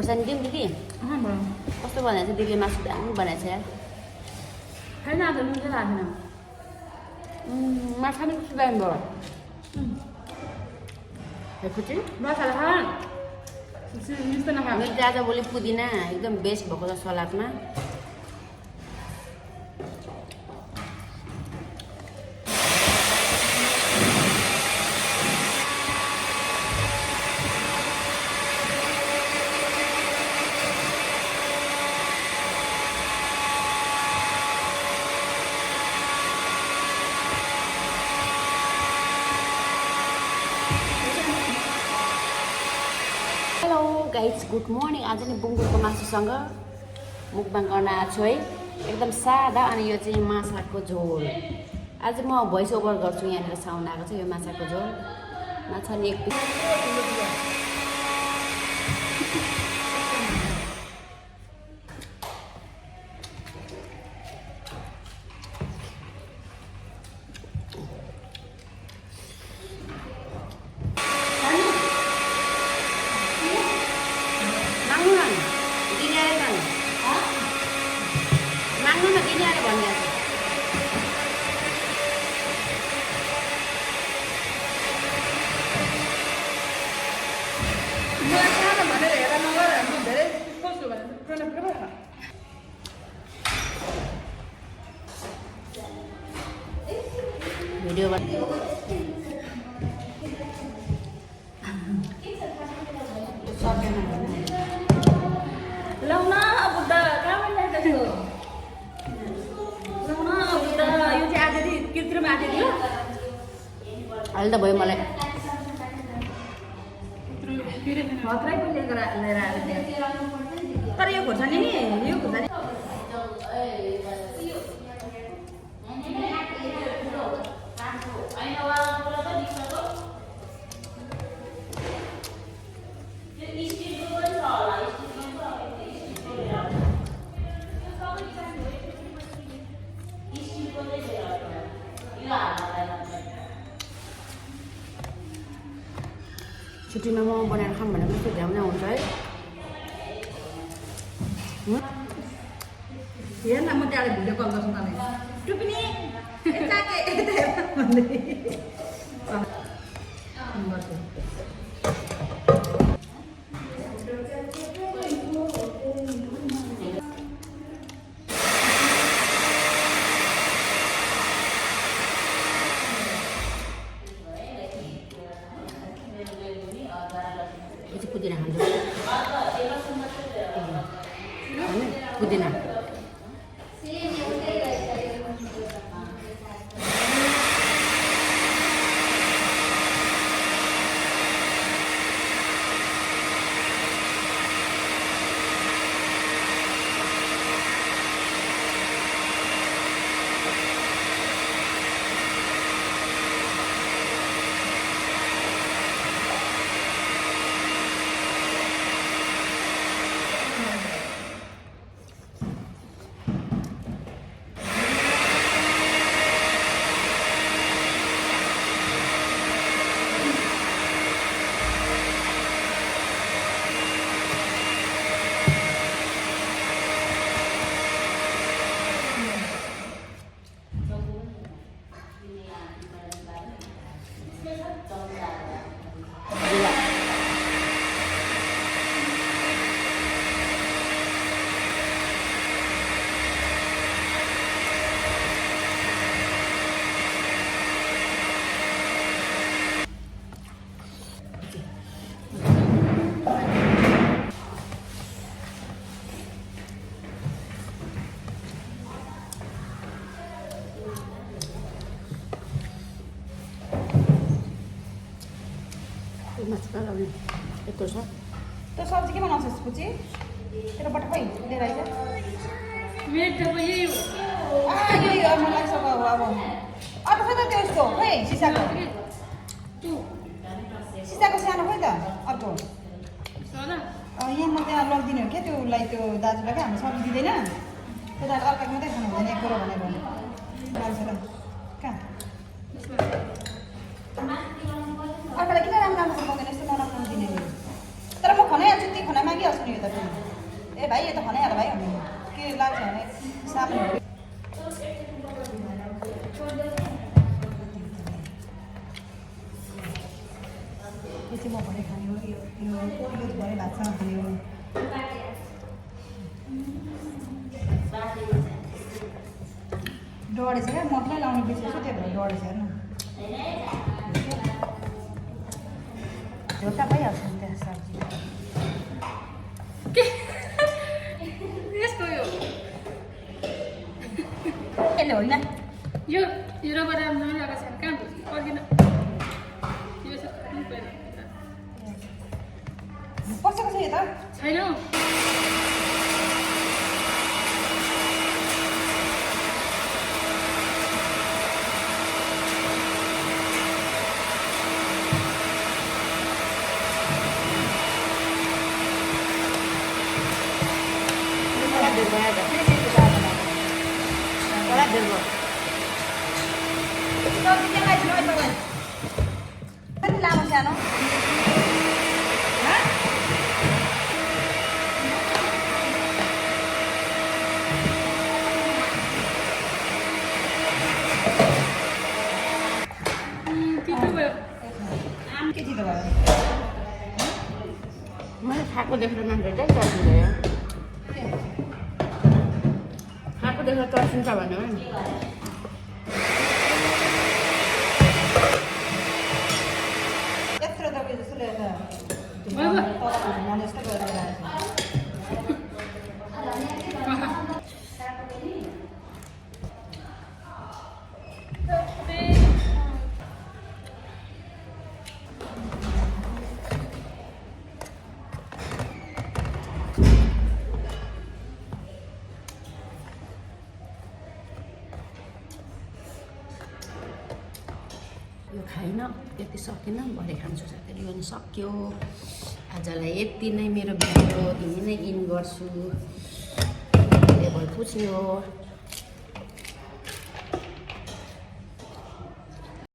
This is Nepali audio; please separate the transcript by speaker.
Speaker 1: खोर्सानी दिउँ दिदी कस्तो बनाएको छ दिदीले मासु दामी बनाएको छ यार
Speaker 2: छैन आज नुन चाहिँ लाग्दैन
Speaker 1: माछा पनि कस्तो दामी भयो हेर्छु
Speaker 2: बसाले खा मिस्टर नखा
Speaker 1: मेरो चाहिँ आज भोलि पुदिना एकदम बेस्ट भएको छ सलादमा गाइज गुड मर्निङ आज नि बुङ्गुरको मासुसँग मुखबाङ गर्न आएको छु है एकदम सादा अनि यो चाहिँ माछाको झोल आज म भोइस ओभर गर्छु यहाँनिर साउन्ड आएको छ यो माछाको झोल माछा नि एक पिस भिडियो
Speaker 2: लाउन बुद्ध कहाँबाट ल्याएको लाउन बुद्ध यो चाहिँ आधी कृत्रिम आधी दियो
Speaker 1: अहिले त भयो मलाई
Speaker 2: खतरै पनि लिएर आएको तर यो खोर्सानी नि यो खोर्सानी
Speaker 1: छुट्टीमा म बनाएर खाऊँ भने पनि भ्याउन हुन्छ है
Speaker 2: हेर न म त्यहाँ भिडियो कल गर्छु तँलाई टुपिनी यता के यता हेर भन्दै
Speaker 1: पुदिना खान्छ पुदिना यत्रो छ
Speaker 2: त्यो सब्जी के बनाउँछस् पुची तेरो बट खोइ लिएर आइज मेरो त यही हो यही हो मलाई लाग्छ अब अब खोइ त त्यो उसको खोइ सिसाको सानो खोइ त अर्को यहाँ म त्यहाँ लगिदिनु हो क्या त्यो उसलाई त्यो दाजुलाई क्या हामी सब्जी दिँदैन त्यो दाजु अर्काको मात्रै खानु हुँदैन एक कुरो भनेर मान्छेलाई कहाँ अर्कालाई किन राम्रो राम्रो बनाउँदैन यस्तो नराम्रो दिने तर म खनाइहाल्छु ती खाना मागिहाल्छु भइहाल्छ नि यो त फेरि ए भाइ यो त खनाइहाल भाइ भन्नु के लाग्छ भने सामान यो चाहिँ म भने खाने हो यो भने भातसँग खाने हो डढेछ क्या मटलाई लाउने बिर्सेछु त्यही भएर डढेछ हेर्नु झोटा भइहाल्छ नि त्यहाँ सब्जी
Speaker 3: यस्तो यो
Speaker 2: यसले होइन
Speaker 3: यो रबर राम्रो लगाएको छैन कहाँ पर्दैन यो छ
Speaker 2: कसैको छ यो त
Speaker 3: छैन हौ
Speaker 2: सब्जी के खाइदिनु अहिले तपाईँ कति लामो सानो
Speaker 3: तितो भयो
Speaker 2: के चितो भयो
Speaker 1: मैले खाएको देखेर मान्छे चाहिँ तर्सिँदैन खाएको देखेर तर्सिन्छ भन्यो नि
Speaker 2: यत्रो तपाईँ जस्तो लिएर
Speaker 3: भयो
Speaker 2: जस्तो गरेर
Speaker 1: यो खाइनँ यति सकिनँ भरे खान्छु साथीहरू यो पनि सक्यो आजलाई यति नै मेरो भिडियो यही नै इन गर्छु टेबल पुछ्यो